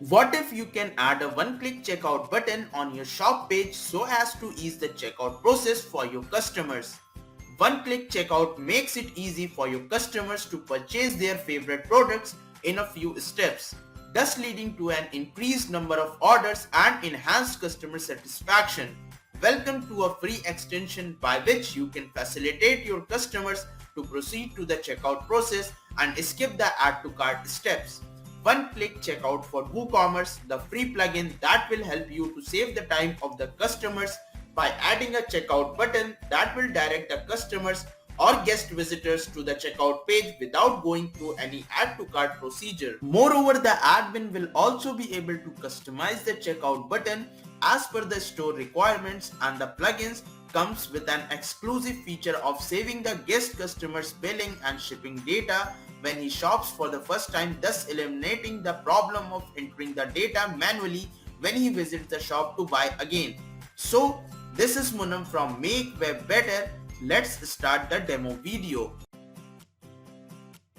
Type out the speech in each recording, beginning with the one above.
What if you can add a one-click checkout button on your shop page so as to ease the checkout process for your customers? One-click checkout makes it easy for your customers to purchase their favorite products in a few steps, thus leading to an increased number of orders and enhanced customer satisfaction. Welcome to a free extension by which you can facilitate your customers to proceed to the checkout process and skip the add to cart steps. One-click checkout for WooCommerce, the free plugin that will help you to save the time of the customers by adding a checkout button that will direct the customers or guest visitors to the checkout page without going through any add to cart procedure. Moreover, the admin will also be able to customize the checkout button as per the store requirements, and the plugins comes with an exclusive feature of saving the guest customer's billing and shipping data when he shops for the first time, thus eliminating the problem of entering the data manually when he visits the shop to buy again. So this is Munam from Make Web Better. Let's start the demo video.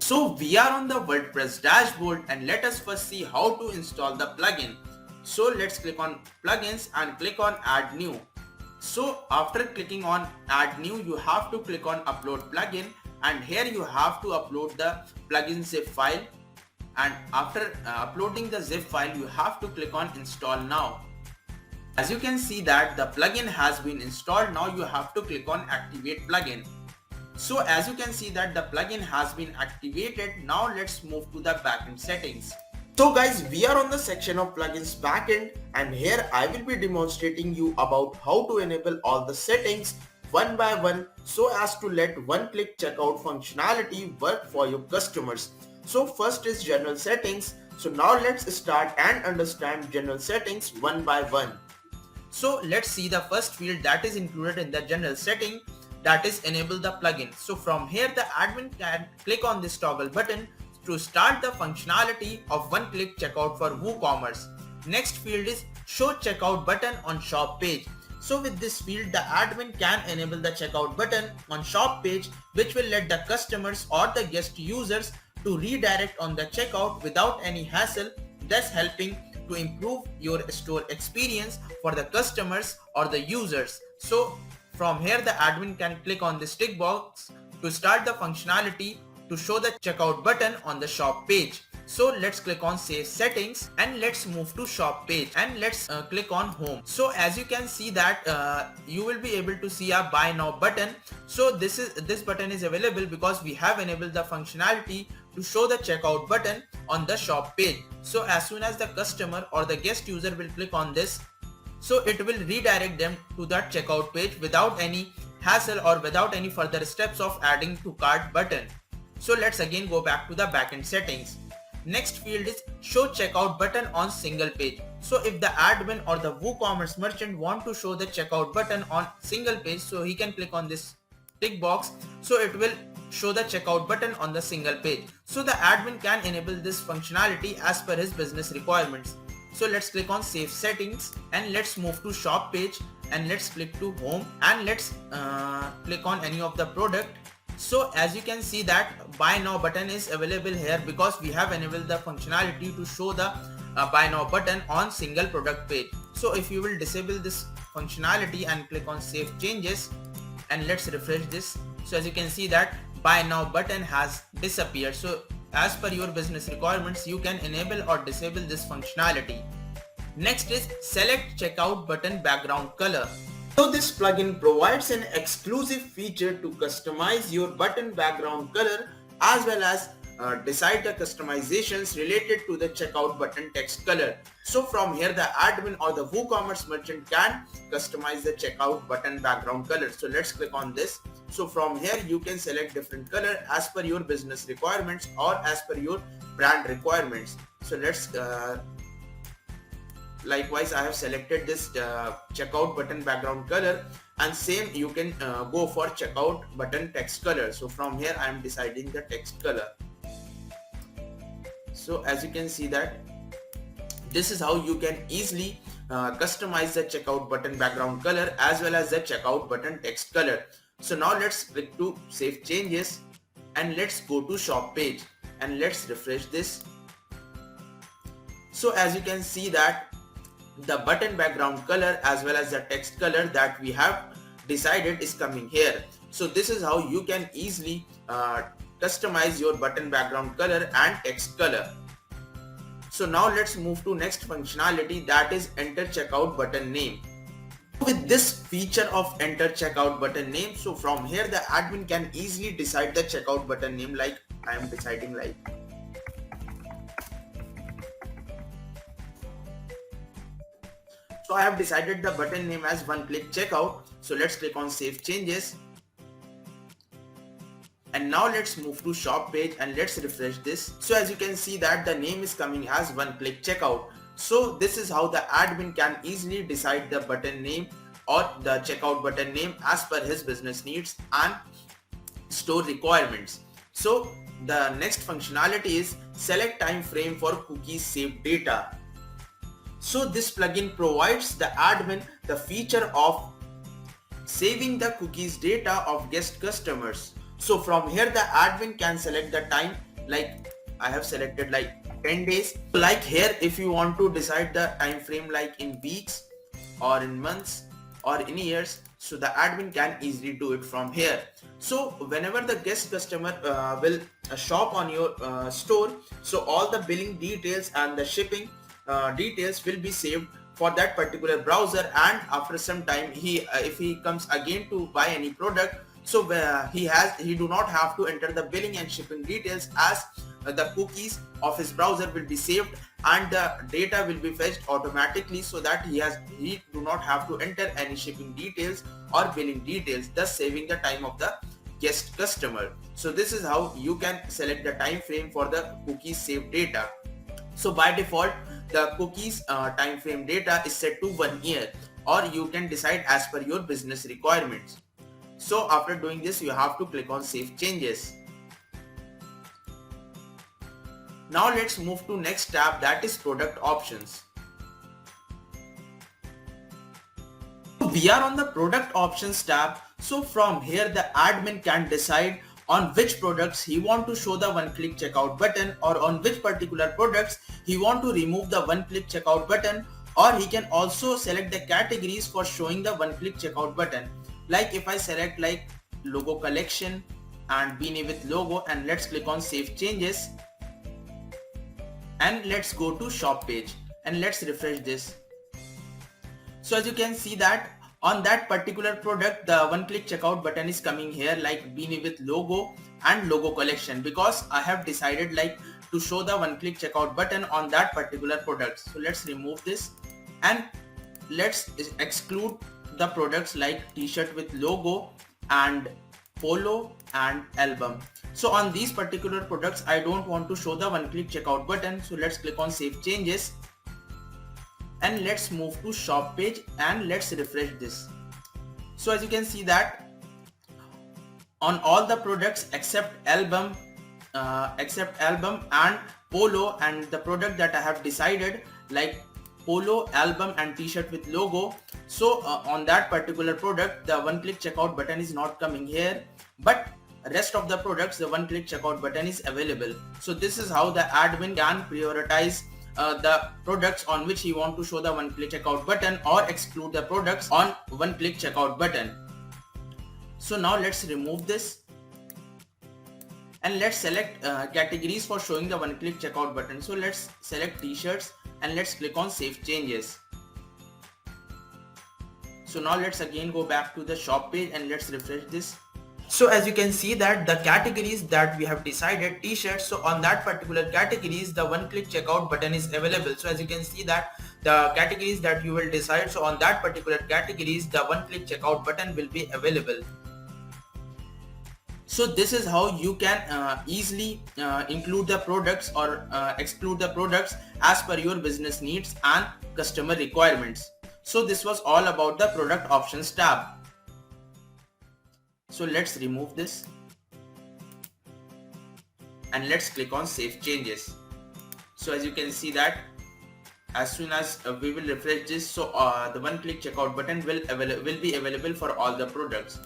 So we are on the WordPress dashboard and let us first see how to install the plugin. So let's click on plugins and click on add new. So after clicking on add new, you have to click on upload plugin, and here you have to upload the plugin zip file, and after uploading the zip file you have to click on install now. As you can see that the plugin has been installed. Now you have to click on activate plugin. So as you can see that the plugin has been activated. Now let's move to the backend settings. So guys, we are on the section of plugins backend, and here I will be demonstrating you about how to enable all the settings one by one so as to let one-click checkout functionality work for your customers. So first is general settings. So now let's start and understand general settings one by one. So let's see the first field that is included in the general setting, that is enable the plugin. So from here the admin can click on this toggle button to start the functionality of one-click checkout for WooCommerce. Next field is show checkout button on shop page. So with this field the admin can enable the checkout button on shop page, which will let the customers or the guest users to redirect on the checkout without any hassle, thus helping to improve your store experience for the customers or the users. So from here the admin can click on this tick box to start the functionality to show the checkout button on the shop page. So let's click on save settings and let's move to shop page, and let's click on home. So as you can see that you will be able to see a buy now button. So this button is available because we have enabled the functionality to show the checkout button on the shop page. So as soon as the customer or the guest user will click on this, so it will redirect them to that checkout page without any hassle or without any further steps of adding to cart button. So let's again go back to the backend settings. Next field is show checkout button on single page. So if the admin or the WooCommerce merchant want to show the checkout button on single page, so he can click on this tick box. So it will show the checkout button on the single page. So the admin can enable this functionality as per his business requirements. So let's click on save settings and let's move to shop page, and let's click to home, and let's click on any of the product. So as you can see that buy now button is available here because we have enabled the functionality to show the buy now button on single product page. So if you will disable this functionality and click on save changes and let's refresh this, so as you can see that buy now button has disappeared. So as per your business requirements you can enable or disable this functionality. Next is select checkout button background color. So this plugin provides an exclusive feature to customize your button background color as well as decide the customizations related to the checkout button text color. So from here the admin or the WooCommerce merchant can customize the checkout button background color. So let's click on this. So from here you can select different color as per your business requirements or as per your brand requirements. So let's likewise I have selected this checkout button background color, and same you can go for checkout button text color. So from here I am deciding the text color. So as you can see that this is how you can easily customize the checkout button background color as well as the checkout button text color. So now let's click to save changes and let's go to shop page and let's refresh this. So as you can see that the button background color as well as the text color that we have decided is coming here. So this is how you can easily customize your button background color and text color. So now let's move to next functionality, that is enter checkout button name. With this feature of enter checkout button name, so from here the admin can easily decide the checkout button name, like I am deciding like so I have decided the button name as one click checkout. So let's click on save changes. And now let's move to shop page and let's refresh this. So as you can see that the name is coming as one click checkout. So this is how the admin can easily decide the button name or the checkout button name as per his business needs and store requirements. So the next functionality is select time frame for cookies saved data. So this plugin provides the admin the feature of saving the cookies data of guest customers. So from here the admin can select the time, like I have selected like 10 days. Like here, if you want to decide the time frame like in weeks or in months or in years, so the admin can easily do it from here. So whenever the guest customer will shop on your store, so all the billing details and the shipping details will be saved for that particular browser, and after some time if he comes again to buy any product, so he do not have to enter the billing and shipping details, as the cookies of his browser will be saved and the data will be fetched automatically, so that he do not have to enter any shipping details or billing details, thus saving the time of the guest customer. So this is how you can select the time frame for the cookies saved data. So by default the cookies time frame data is set to 1 year, or you can decide as per your business requirements. So after doing this, you have to click on save changes. Now let's move to next tab, that is product options. We are on the product options tab. So from here the admin can decide on which products he want to show the one click checkout button, or on which particular products he want to remove the one click checkout button, or he can also select the categories for showing the one click checkout button. Like if I select like logo collection and beanie with logo, and let's click on save changes, and let's go to shop page and let's refresh this. So as you can see that on that particular product the one click checkout button is coming here like beanie with logo and logo collection, because I have decided like to show the one click checkout button on that particular product. So let's remove this and let's exclude the products like t-shirt with logo and polo and album. So on these particular products I don't want to show the one click checkout button. So let's click on save changes and let's move to shop page and let's refresh this. So as you can see that on all the products except album and polo, and the product that I have decided like polo, album and t-shirt with logo, so on that particular product the one click checkout button is not coming here, but rest of the products the one click checkout button is available. So this is how the admin can prioritize the products on which he want to show the one click checkout button, or exclude the products on one click checkout button. So now let's remove this and let's select categories for showing the one click checkout button. So let's select t-shirts and let's click on save changes. So now let's again go back to the shop page and let's refresh this. So as you can see that the categories that we have decided t-shirts, so on that particular categories the one click checkout button is available. So as you can see that the categories that you will decide, so on that particular categories the one click checkout button will be available. So this is how you can easily include the products or exclude the products as per your business needs and customer requirements. So this was all about the product options tab. So let's remove this and let's click on save changes. So as you can see that as soon as we will refresh this, so the one click checkout button will be available for all the products.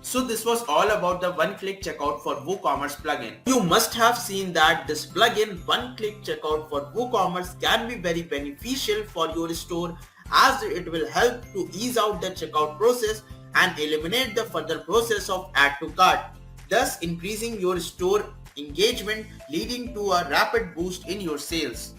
So this was all about the one-click checkout for WooCommerce plugin. You must have seen that this plugin one-click checkout for WooCommerce can be very beneficial for your store as it will help to ease out the checkout process and eliminate the further process of add to cart, thus increasing your store engagement, leading to a rapid boost in your sales.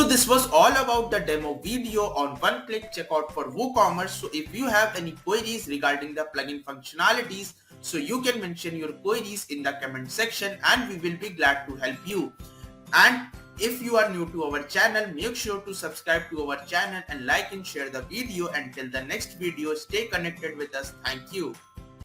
So this was all about the demo video on one-click checkout for WooCommerce. So if you have any queries regarding the plugin functionalities, so you can mention your queries in the comment section and we will be glad to help you. And if you are new to our channel, make sure to subscribe to our channel and like and share the video. Until the next video, stay connected with us. Thank you.